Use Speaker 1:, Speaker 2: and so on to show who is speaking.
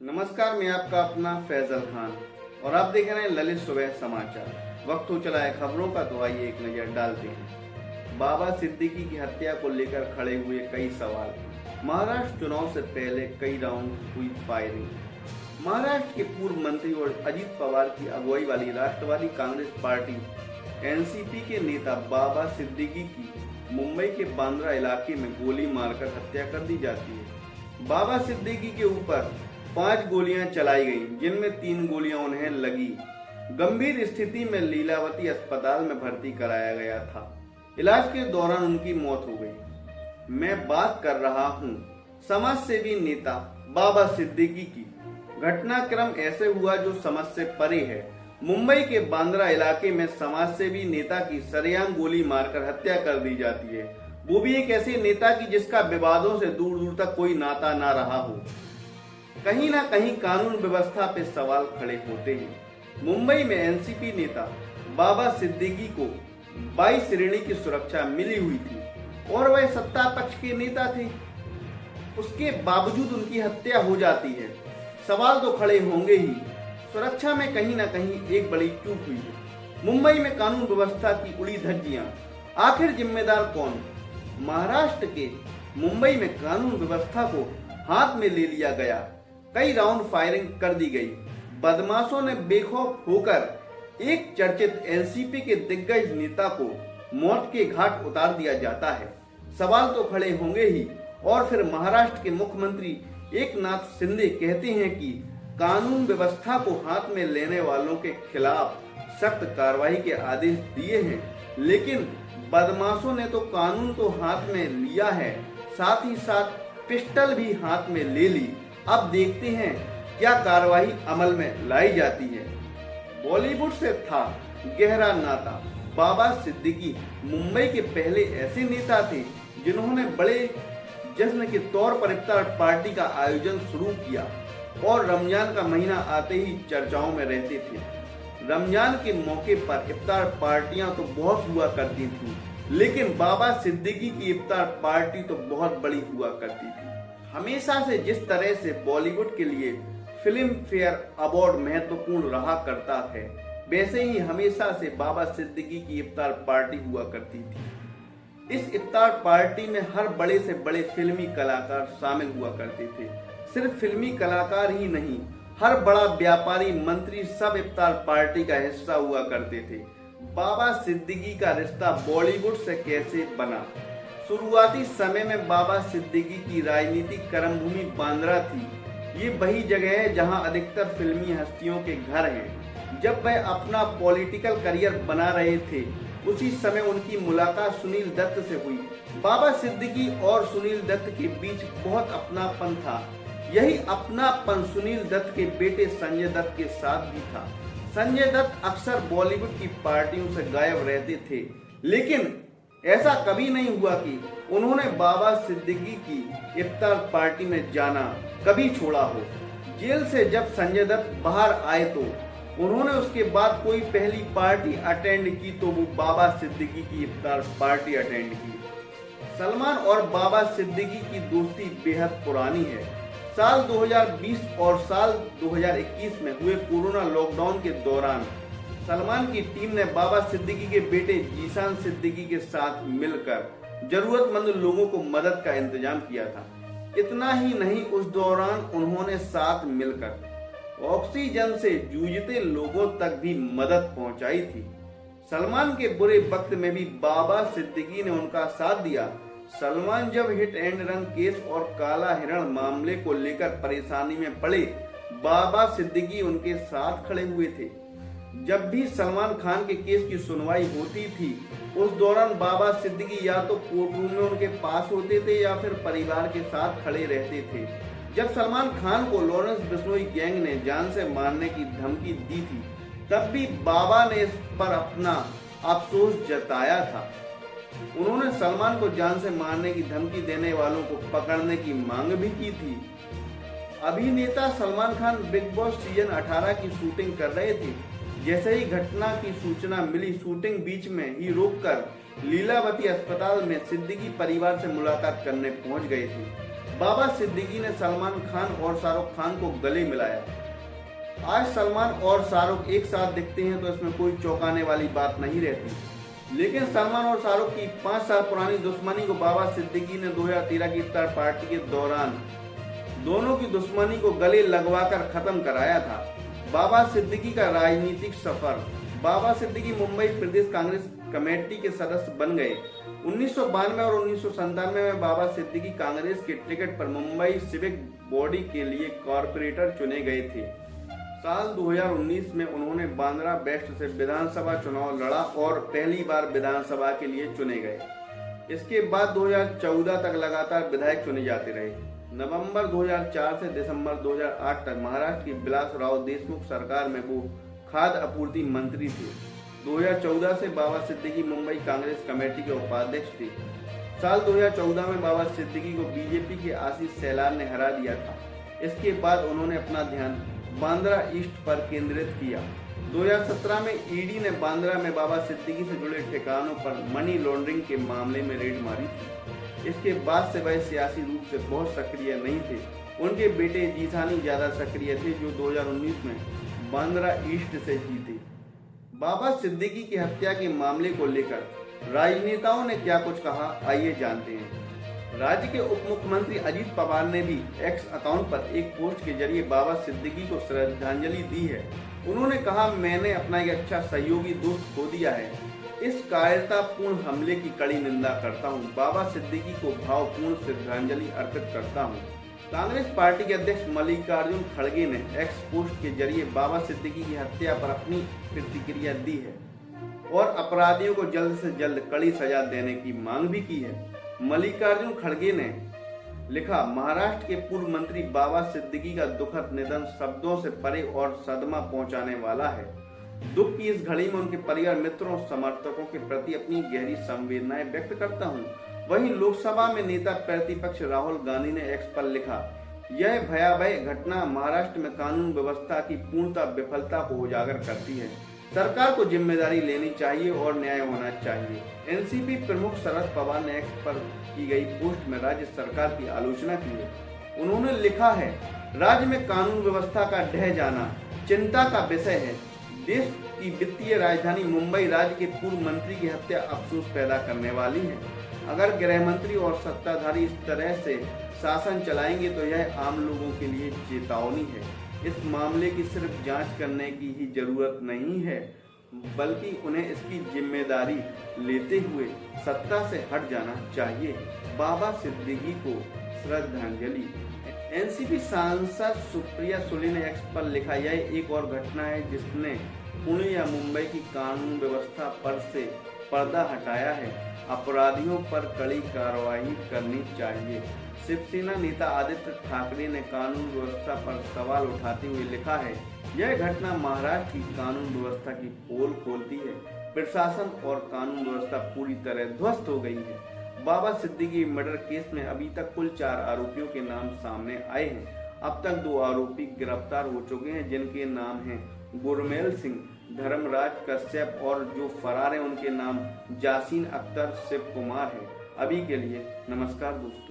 Speaker 1: नमस्कार, मैं आपका अपना फैजल खान और आप देख रहे हैं ललित सुबह समाचार। वक्त हो चला है खबरों का, तो आइए एक नजर डालते हैं। बाबा सिद्दीकी की हत्या को लेकर खड़े हुए कई सवाल। महाराष्ट्र चुनाव से पहले कई राउंड हुई फायरिंग। महाराष्ट्र के पूर्व मंत्री और अजित पवार की अगुवाई वाली राष्ट्रवादी कांग्रेस पार्टी एनसीपी के नेता बाबा सिद्दीकी की मुंबई के बांद्रा इलाके में गोली मारकर हत्या कर दी जाती है। बाबा सिद्दीकी के ऊपर 5 गोलियां चलाई गईं, जिनमें 3 गोलियां उन्हें लगी। गंभीर स्थिति में लीलावती अस्पताल में भर्ती कराया गया था। इलाज के दौरान उनकी मौत हो गई। मैं बात कर रहा हूं समाज सेवी नेता बाबा सिद्दीकी की। घटनाक्रम ऐसे हुआ जो समझ से परे है। मुंबई के बांद्रा इलाके में समाज सेवी नेता की सरेआम गोली मारकर हत्या कर दी जाती है, वो भी एक ऐसे नेता की जिसका विवादों से दूर दूर तक कोई नाता ना रहा हो। कहीं ना कहीं कानून व्यवस्था पे सवाल खड़े होते हैं। मुंबई में एनसीपी नेता बाबा सिद्दीकी को 22 श्रेणी की सुरक्षा मिली हुई थी और वह सत्ता पक्ष के नेता थे। उसके बावजूद उनकी हत्या हो जाती है। सवाल तो खड़े होंगे ही। सुरक्षा में कहीं ना कहीं एक बड़ी चूक हुई है। मुंबई में कानून व्यवस्था की उड़ी धज्जियां। आखिर जिम्मेदार कौन? महाराष्ट्र के मुंबई में कानून व्यवस्था को हाथ में ले लिया गया। कई राउंड फायरिंग कर दी गई। बदमाशों ने बेखौफ होकर एक चर्चित एनसीपी के दिग्गज नेता को मौत के घाट उतार दिया जाता है। सवाल तो खड़े होंगे ही। और फिर महाराष्ट्र के मुख्यमंत्री एकनाथ शिंदे कहते हैं कि कानून व्यवस्था को हाथ में लेने वालों के खिलाफ सख्त कार्रवाई के आदेश दिए हैं, लेकिन बदमाशों ने तो कानून तो हाथ में लिया है, साथ ही साथ पिस्टल भी हाथ में ले ली। अब देखते हैं क्या कार्रवाई अमल में लाई जाती है। बॉलीवुड से था गहरा नाता। बाबा सिद्दीकी मुंबई के पहले ऐसे नेता थे जिन्होंने बड़े जश्न के तौर पर इफ्तार पार्टी का आयोजन शुरू किया और रमजान का महीना आते ही चर्चाओं में रहते थे। रमजान के मौके पर इफ्तार पार्टियां तो बहुत हुआ करती थी, लेकिन बाबा सिद्दीकी की इफ्तार पार्टी तो बहुत बड़ी हुआ करती थी। हमेशा से जिस तरह से बॉलीवुड के लिए फिल्म फेयर अवार्ड महत्वपूर्ण रहा करता है, वैसे ही हमेशा से बाबा सिद्दीकी की इफ्तार पार्टी हुआ करती थी। इस इफ्तार पार्टी में हर बड़े से बड़े फिल्मी कलाकार शामिल हुआ करते थे। सिर्फ फिल्मी कलाकार ही नहीं, हर बड़ा व्यापारी, मंत्री सब इफ्तार पार्टी का हिस्सा हुआ करते थे। बाबा सिद्दीकी का रिश्ता बॉलीवुड से कैसे बना? शुरुआती समय में बाबा सिद्दीकी की राजनीतिक कर्मभूमि बांद्रा थी। ये वही जगह है जहां अधिकतर फिल्मी हस्तियों के घर हैं। जब वह अपना पॉलिटिकल करियर बना रहे थे, उसी समय उनकी मुलाकात सुनील दत्त से हुई। बाबा सिद्दीकी और सुनील दत्त के बीच बहुत अपनापन था। यही अपनापन सुनील दत्त के बेटे संजय दत्त के साथ भी था। संजय दत्त अक्सर बॉलीवुड की पार्टियों से गायब रहते थे, लेकिन ऐसा कभी नहीं हुआ कि उन्होंने बाबा सिद्दीकी की इफ्तार पार्टी में जाना कभी छोड़ा हो। जेल से जब संजय दत्त बाहर आए तो उन्होंने उसके बाद कोई पहली पार्टी अटेंड की तो वो बाबा सिद्दीकी की इफ्तार पार्टी अटेंड की। सलमान और बाबा सिद्दीकी की दोस्ती बेहद पुरानी है। साल 2020 और साल 2021 में हुए कोरोना लॉकडाउन के दौरान सलमान की टीम ने बाबा सिद्दीकी के बेटे जीशान सिद्दीकी के साथ मिलकर जरूरतमंद लोगों को मदद का इंतजाम किया था। इतना ही नहीं, उस दौरान उन्होंने साथ मिलकर ऑक्सीजन से जूझते लोगों तक भी मदद पहुंचाई थी। सलमान के बुरे वक्त में भी बाबा सिद्दीकी ने उनका साथ दिया। सलमान जब हिट एंड रन केस और काला हिरण मामले को लेकर परेशानी में पड़े, बाबा सिद्दीकी उनके साथ खड़े हुए थे। जब भी सलमान खान के केस की सुनवाई होती थी, उस दौरान बाबा सिद्दीकी या तो कोर्ट रूम में उनके पास होते थे या फिर परिवार के साथ खड़े रहते थे। जब सलमान खान को लॉरेंस बिश्नोई गैंग ने जान से मारने की धमकी दी थी, तब भी बाबा ने इस पर अपना अफसोस जताया था। उन्होंने सलमान को जान से मारने की धमकी देने वालों को पकड़ने की मांग भी की थी। अभिनेता Salman Khan big boss season 18 की शूटिंग कर रहे थे। जैसे ही घटना की सूचना मिली, शूटिंग बीच में ही रोककर लीलावती अस्पताल में सिद्दीकी परिवार से मुलाकात करने पहुंच गए थे। बाबा सिद्दीकी ने सलमान खान और शाहरुख खान को गले मिलाया। आज सलमान और शाहरुख एक साथ दिखते हैं तो इसमें कोई चौंकाने वाली बात नहीं रहती, लेकिन सलमान और शाहरुख की 5 साल पुरानी दुश्मनी को बाबा सिद्दीकी ने 2013 की थर्ड पार्टी के दौरान दोनों की दुश्मनी को गले लगवाकर खत्म कराया था। बाबा सिद्दीकी का राजनीतिक सफर। बाबा सिद्दीकी मुंबई प्रदेश कांग्रेस कमेटी के सदस्य बन गए। 1992 और 1997 में बाबा सिद्दीकी कांग्रेस के टिकट पर मुंबई सिविक बॉडी के लिए कॉर्पोरेटर चुने गए थे। साल 2019 में उन्होंने बांद्रा वेस्ट से विधानसभा चुनाव लड़ा और पहली बार विधानसभा के लिए चुने गए। इसके बाद 2014 तक लगातार विधायक चुने जाते रहे। नवंबर 2004 से दिसंबर 2008 तक महाराष्ट्र की विलासराव देशमुख सरकार में वो खाद्य आपूर्ति मंत्री थे। 2014 से बाबा सिद्दीकी मुंबई कांग्रेस कमेटी के उपाध्यक्ष थे। साल 2014 में बाबा सिद्दीकी को बीजेपी के आशीष सैलार ने हरा दिया था। इसके बाद उन्होंने अपना ध्यान बांद्रा ईस्ट पर केंद्रित किया। 2017 में ईडी ने बांद्रा में बाबा सिद्दीकी से जुड़े ठिकानों पर मनी लॉन्ड्रिंग के मामले में रेड मारी थी। इसके बाद से वह सियासी रूप से बहुत सक्रिय नहीं थे। उनके बेटे जीसानी ज्यादा सक्रिय थे, जो 2019 में बांद्रा ईस्ट से जीते। बाबा सिद्दीकी की हत्या के मामले को लेकर राजनेताओं ने क्या कुछ कहा, आइए जानते हैं। राज्य के उप मुख्यमंत्री अजीत पवार ने भी एक्स अकाउंट पर एक पोस्ट के जरिए बाबा सिद्दीकी को श्रद्धांजलि दी है। उन्होंने कहा, मैंने अपना एक अच्छा सहयोगी दोस्त खो दिया है। इस कायरतापूर्ण हमले की कड़ी निंदा करता हूं। बाबा सिद्दीकी को भावपूर्ण श्रद्धांजलि अर्पित करता हूं। कांग्रेस पार्टी के अध्यक्ष मल्लिकार्जुन खड़गे ने एक्स पोस्ट के जरिए बाबा सिद्दीकी की हत्या पर अपनी प्रतिक्रिया दी है और अपराधियों को जल्द से जल्द कड़ी सजा देने की मांग भी की है। मल्लिकार्जुन खड़गे ने लिखा, महाराष्ट्र के पूर्व मंत्री बाबा सिद्दीकी का दुखद निधन शब्दों से परे और सदमा पहुंचाने वाला है। दुख की इस घड़ी में उनके परिवार, मित्रों और समर्थकों के प्रति अपनी गहरी संवेदनाएं व्यक्त करता हूं। वहीं लोकसभा में नेता प्रतिपक्ष राहुल गांधी ने एक्स पर लिखा, यह भयावह घटना महाराष्ट्र में कानून व्यवस्था की पूर्णतः विफलता को उजागर करती है। सरकार को जिम्मेदारी लेनी चाहिए और न्याय होना चाहिए। एनसीपी प्रमुख शरद पवार ने एक्स पर की गई पोस्ट में राज्य सरकार की आलोचना की है। उन्होंने लिखा है, राज्य में कानून व्यवस्था का ढह जाना चिंता का विषय है। देश की वित्तीय राजधानी मुंबई राज्य के पूर्व मंत्री की हत्या अफसोस पैदा करने वाली है। अगर गृह मंत्री और सत्ताधारी इस तरह से शासन चलाएंगे तो यह आम लोगों के लिए चेतावनी है। इस मामले की सिर्फ जांच करने की ही जरूरत नहीं है, बल्कि उन्हें इसकी जिम्मेदारी लेते हुए सत्ता से हट जाना चाहिए। बाबा सिद्दीकी को श्रद्धांजलि। एनसीपी सांसद सुप्रिया सुले ने एक्स पर लिखा, यह एक और घटना है जिसने पुणे या मुंबई की कानून व्यवस्था पर से पर्दा हटाया है। अपराधियों पर कड़ी कार्रवाई करनी चाहिए। शिवसेना नेता आदित्य ठाकरे ने कानून व्यवस्था पर सवाल उठाते हुए लिखा है, यह घटना महाराष्ट्र की कानून व्यवस्था की पोल खोलती है। प्रशासन और कानून व्यवस्था पूरी तरह ध्वस्त हो गई है। बाबा सिद्दीकी मर्डर केस में अभी तक कुल 4 आरोपियों के नाम सामने आए हैं। अब तक 2 आरोपी गिरफ्तार हो चुके हैं, जिनके नाम हैं गुरमेल सिंह, धर्मराज कश्यप, और जो फरार है उनके नाम जासीन अख्तर, शिव कुमार है। अभी के लिए नमस्कार दोस्तों।